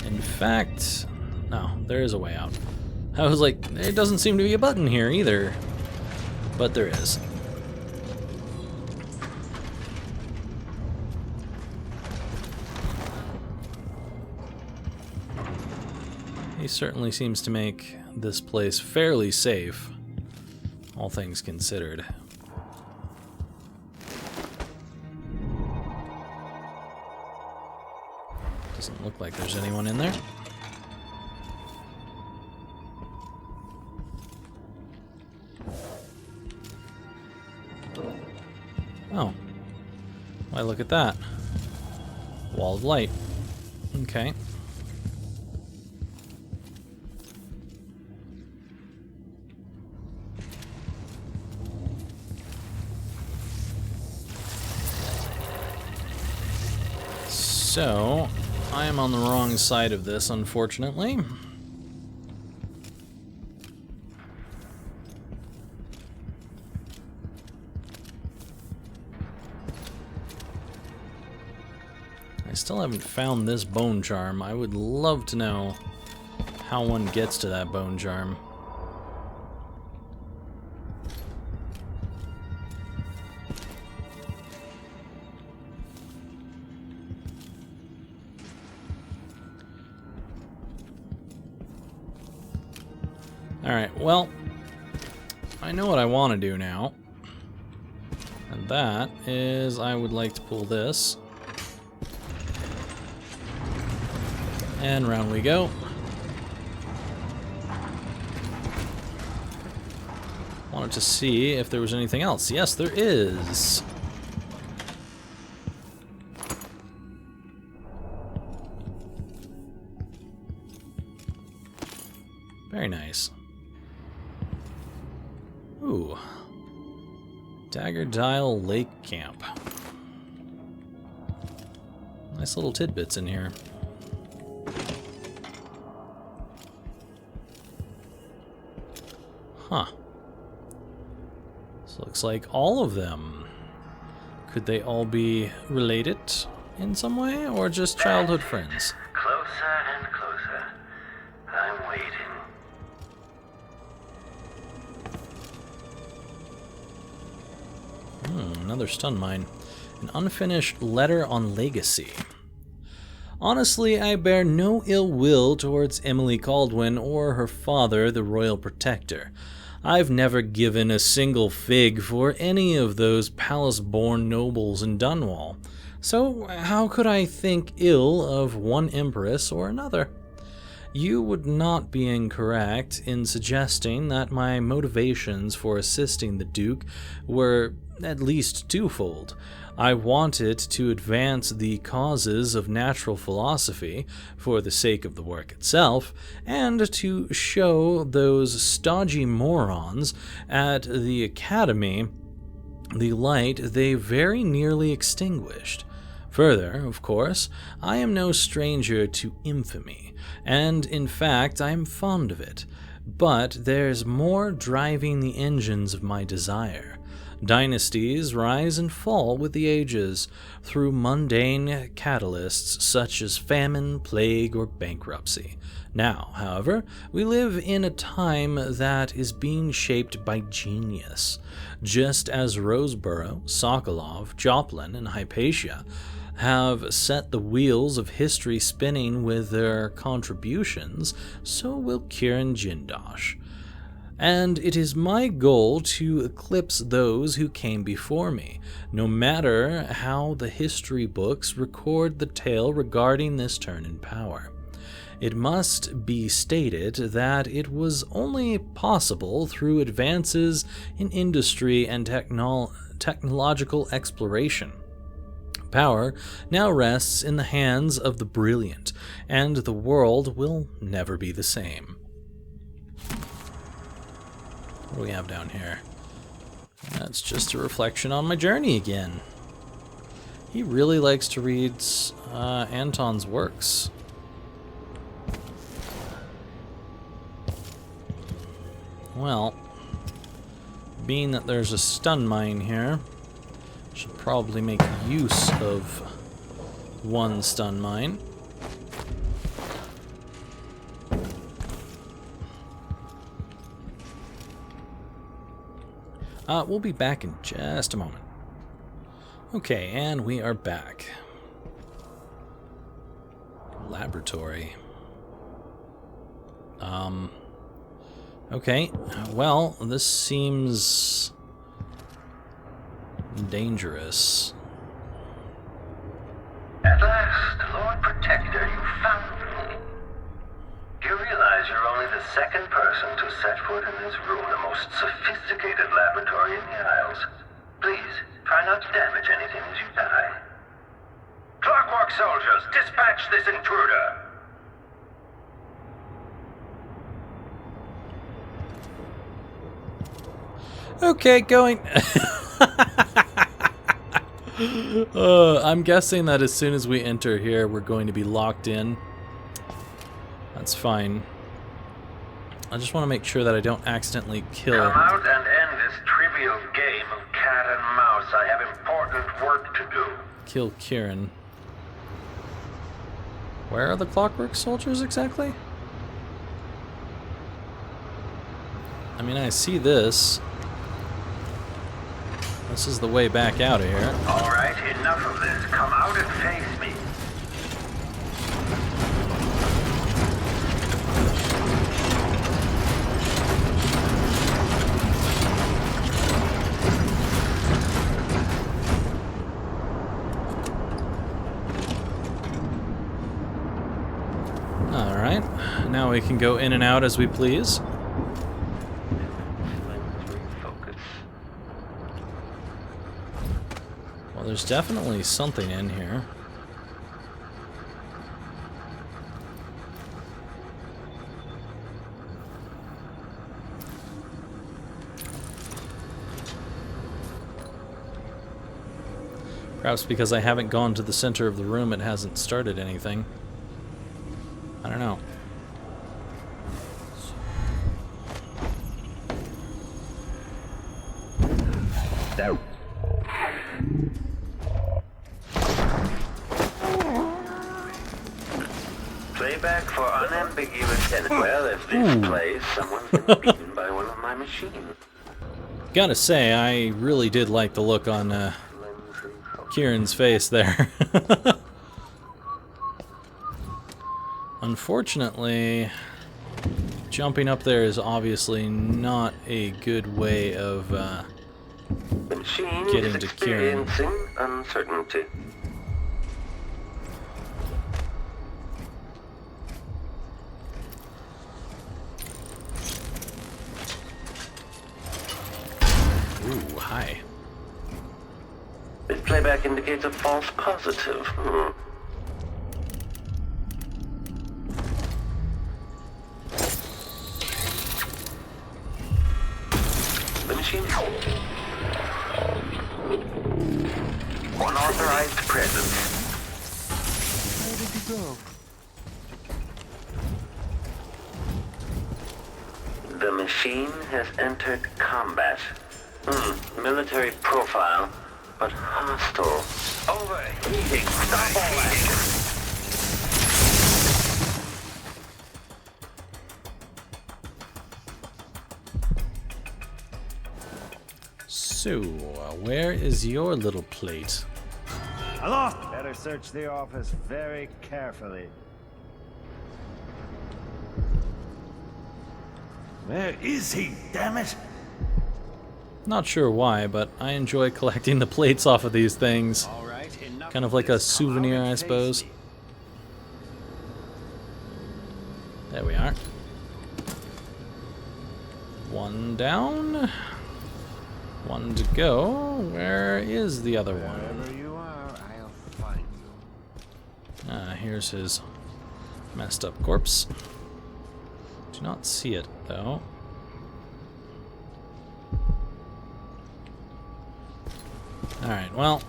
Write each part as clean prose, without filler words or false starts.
In fact, no, there is a way out. I was like, there doesn't seem to be a button here either. But there is. He certainly seems to make this place fairly safe, all things considered. Doesn't look like there's anyone in there. Oh. Why, look at that. Wall of light. Okay. So, I am on the wrong side of this, unfortunately. I still haven't found this bone charm. I would love to know how one gets to that bone charm. Alright, well, I know what I want to do now. And that is, I would like to pull this. And round we go. Wanted to see if there was anything else. Yes, there is. Very nice. Ooh. Dagger Dial Lake Camp. Nice little tidbits in here. Huh. This looks like all of them. Could they all be related in some way, or just childhood friends? Closer and closer. I'm waiting. Another stun mine. An unfinished letter on legacy. Honestly, I bear no ill will towards Emily Caldwin or her father, the Royal Protector. I've never given a single fig for any of those palace-born nobles in Dunwall. So how could I think ill of one empress or another? You would not be incorrect in suggesting that my motivations for assisting the Duke were at least twofold. I wanted to advance the causes of natural philosophy for the sake of the work itself, and to show those stodgy morons at the Academy the light they very nearly extinguished. Further, of course, I am no stranger to infamy, and in fact I am fond of it, but there's more driving the engines of my desire. Dynasties rise and fall with the ages, through mundane catalysts such as famine, plague, or bankruptcy. Now, however, we live in a time that is being shaped by genius. Just as Roseborough, Sokolov, Joplin, and Hypatia have set the wheels of history spinning with their contributions, so will Kiran Jindosh. And it is my goal to eclipse those who came before me, no matter how the history books record the tale regarding this turn in power. It must be stated that it was only possible through advances in industry and technological exploration. Power now rests in the hands of the brilliant, and the world will never be the same. What do we have down here? That's just a reflection on my journey again. He really likes to read Anton's works. Well, being that there's a stun mine here, I should probably make use of one stun mine. We'll be back in just a moment. Okay, and we are back. Laboratory. Okay, well, this seems dangerous. At last, Lord Protector, you found me. You realize you're only the second person to set foot in this room, the most sophisticated laboratory in the Isles. Please, try not to damage anything as you die. Clockwork soldiers, dispatch this intruder! Okay, going. I'm guessing that as soon as we enter here, we're going to be locked in. That's fine. I just want to make sure that I don't accidentally kill. Come out and end this trivial game of cat and mouse. I have important work to do. Kill Kieran. Where are the clockwork soldiers exactly? I mean, I see this. This is the way back out of here. All right, enough of this. Come out and face me. All right, now we can go in and out as we please. Well, there's definitely something in here. Perhaps because I haven't gone to the center of the room, it hasn't started anything. I don't know. There. Playback for unambiguous and well, if this plays, someone's been beaten by one of my machines. Gotta say, I really did like the look on Kieran's face there. Unfortunately, jumping up there is obviously not a good way of The machine getting is to Kieran. experiencing uncertainty. Ooh, hi. This playback indicates a false positive. The machine. Unauthorized presence. Where did you go? The machine has entered combat. Military profile, but hostile. Overheating. Stop all that. So, where is your little plate? Hello! Better search the office very carefully. Where is he, damn it? Not sure why, but I enjoy collecting the plates off of these things. All right, enough Kind of like a this. Come out souvenir, and I face suppose. me. There we are. One down. One to go. Where is the other one? Wherever you are, I'll find you. Here's his messed up corpse. Do not see it, though. Alright, well.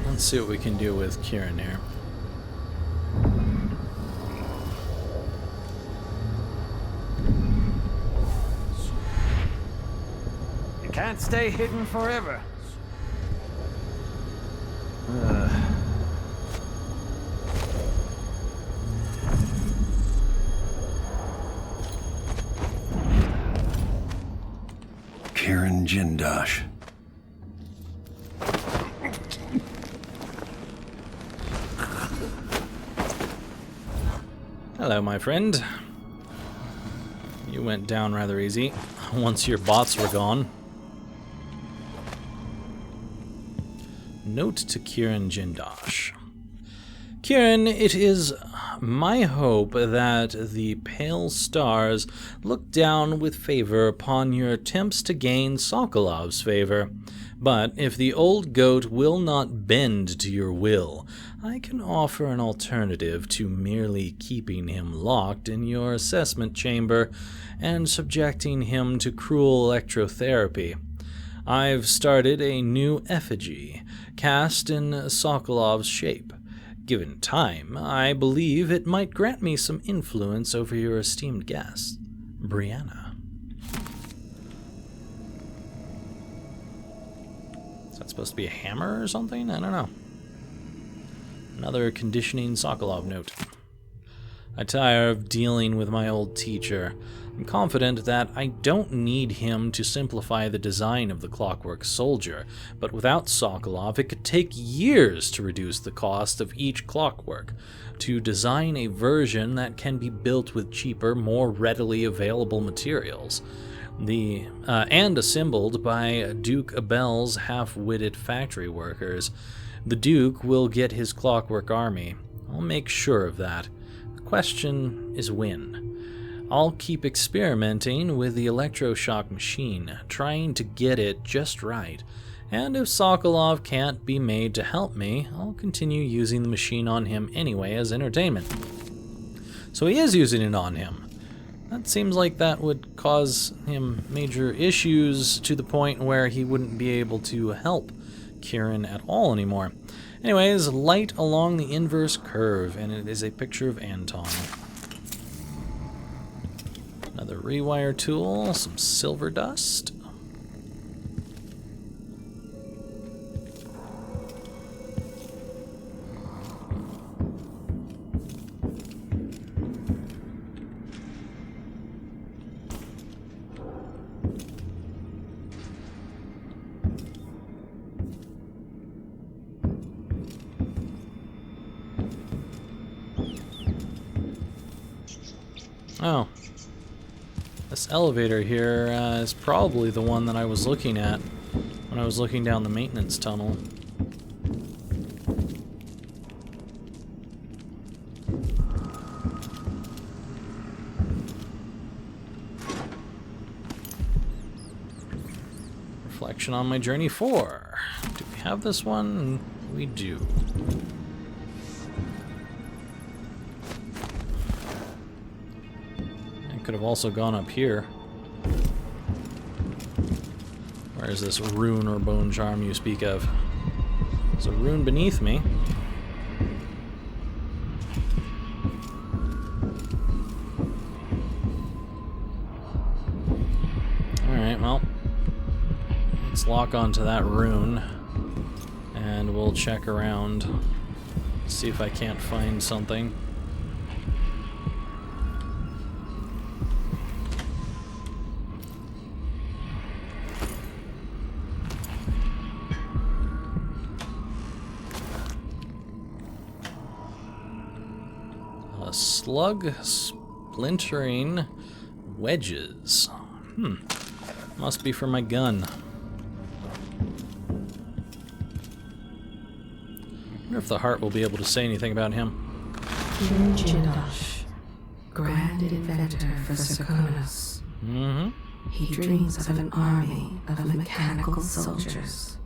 Let's see what we can do with Kieran here. You can't stay hidden forever. Jindosh. Hello, my friend. You went down rather easy once your bots were gone. Note to Kieran Jindosh. Kieran, it is my hope that the pale stars look down with favor upon your attempts to gain Sokolov's favor. But if the old goat will not bend to your will, I can offer an alternative to merely keeping him locked in your assessment chamber and subjecting him to cruel electrotherapy. I've started a new effigy, cast in Sokolov's shape. Given time, I believe it might grant me some influence over your esteemed guest, Brianna. Is that supposed to be a hammer or something? I don't know. Another conditioning Sokolov note. I tire of dealing with my old teacher. I'm confident that I don't need him to simplify the design of the Clockwork Soldier, but without Sokolov, it could take years to reduce the cost of each clockwork, to design a version that can be built with cheaper, more readily available materials, and assembled by Duke Abel's half-witted factory workers. The Duke will get his clockwork army. I'll make sure of that. The question is when. I'll keep experimenting with the electroshock machine, trying to get it just right. And if Sokolov can't be made to help me, I'll continue using the machine on him anyway as entertainment. So he is using it on him. That seems like that would cause him major issues to the point where he wouldn't be able to help Kieran at all anymore. Anyways, light along the inverse curve, and it is a picture of Anton. Another rewire tool, some silver dust. Oh. This elevator here is probably the one that I was looking at when I was looking down the maintenance tunnel. Reflection on my journey 4. Do we have this one? We do. Could have also gone up here. Where is this rune or bone charm you speak of? There's a rune beneath me. Alright, well, let's lock onto that rune and we'll check around, see if I can't find something. Slug splintering wedges. Must be for my gun. I wonder if the heart will be able to say anything about him. Jindosh, grand inventor for Serkonos. He dreams of an army of mechanical soldiers.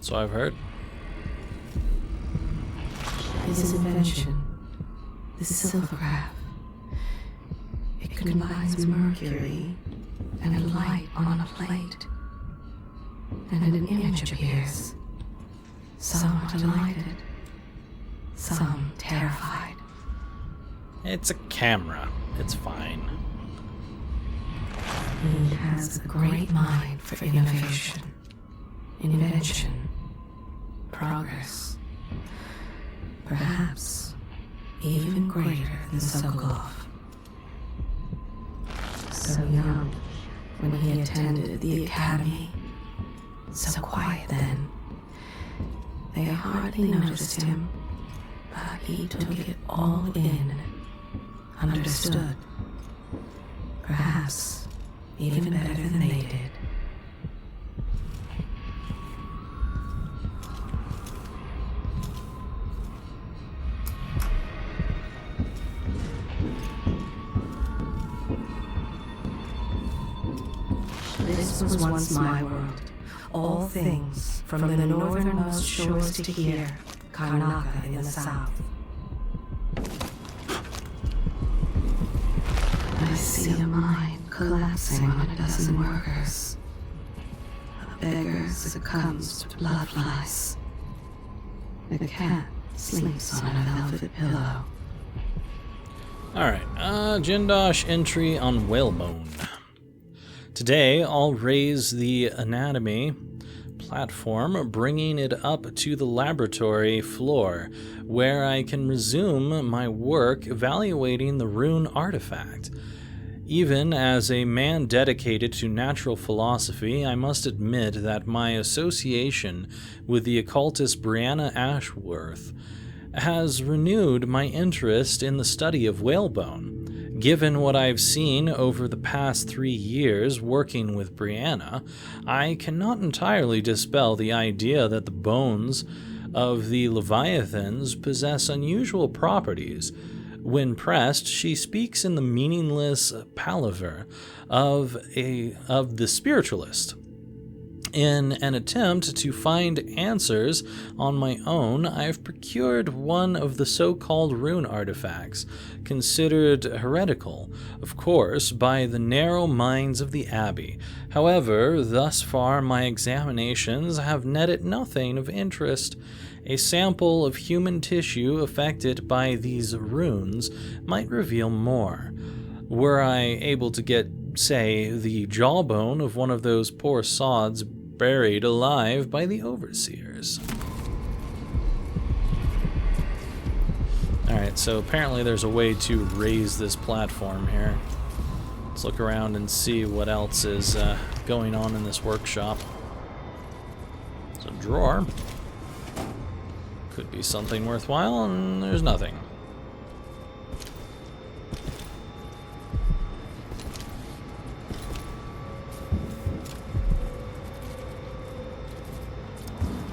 So I've heard. His invention, the silvergraph. It combines mercury and light on a plate, and an image appears. Some are delighted, some terrified. It's a camera. It's fine. He has a great mind for innovation, invention, progress. Perhaps even greater than Sokolov. So young, when he attended the academy, So quiet then. They hardly noticed him, but he took it all in. Understood. Perhaps even better than they did. This was once my world. All things, from the northernmost shores to here, Karnaka in the south. I see a mine collapsing on a dozen workers. A beggar succumbs to blood lice. A cat sleeps on a velvet pillow. Alright, Jindosh entry on Whalebone. Today, I'll raise the anatomy platform, bringing it up to the laboratory floor, where I can resume my work evaluating the rune artifact. Even as a man dedicated to natural philosophy, I must admit that my association with the occultist Brianna Ashworth has renewed my interest in the study of whalebone. Given what I've seen over the past 3 years working with Brianna, I cannot entirely dispel the idea that the bones of the Leviathans possess unusual properties. When pressed, she speaks in the meaningless palaver of the spiritualist. In an attempt to find answers on my own, I've procured one of the so-called rune artifacts, considered heretical, of course, by the narrow minds of the Abbey. However, thus far my examinations have netted nothing of interest. A sample of human tissue affected by these runes might reveal more. Were I able to get, say, the jawbone of one of those poor sods buried alive by the overseers. Alright, so apparently there's a way to raise this platform here. Let's look around and see what else is going on in this workshop. There's a drawer. Could be something worthwhile, and there's nothing.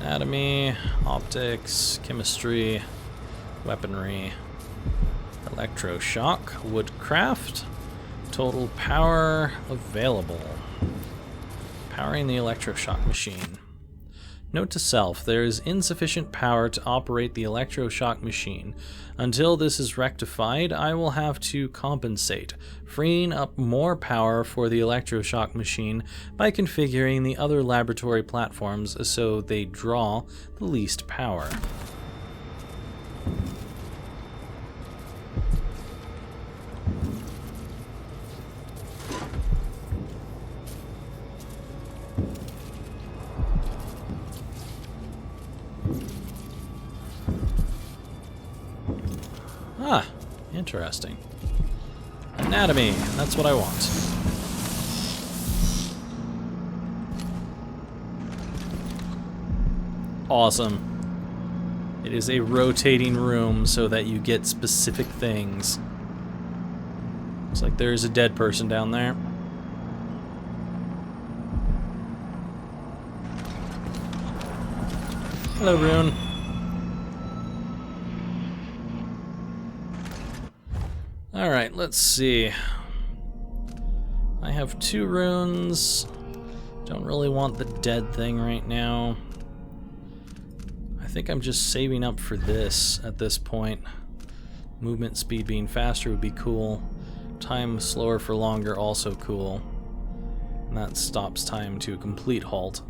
Anatomy, optics, chemistry, weaponry, electroshock, woodcraft, total power available. Powering the electroshock machine. Note to self, there is insufficient power to operate the electroshock machine. Until this is rectified, I will have to compensate, freeing up more power for the electroshock machine by configuring the other laboratory platforms so they draw the least power. Ah, interesting. Anatomy, that's what I want. Awesome. It is a rotating room so that you get specific things. Looks like there's a dead person down there. Hello, Rune. Alright, let's see. I have 2 runes. Don't really want the dead thing right now. I think I'm just saving up for this at this point. Movement speed being faster would be cool. Time slower for longer, also cool. And that stops time to a complete halt.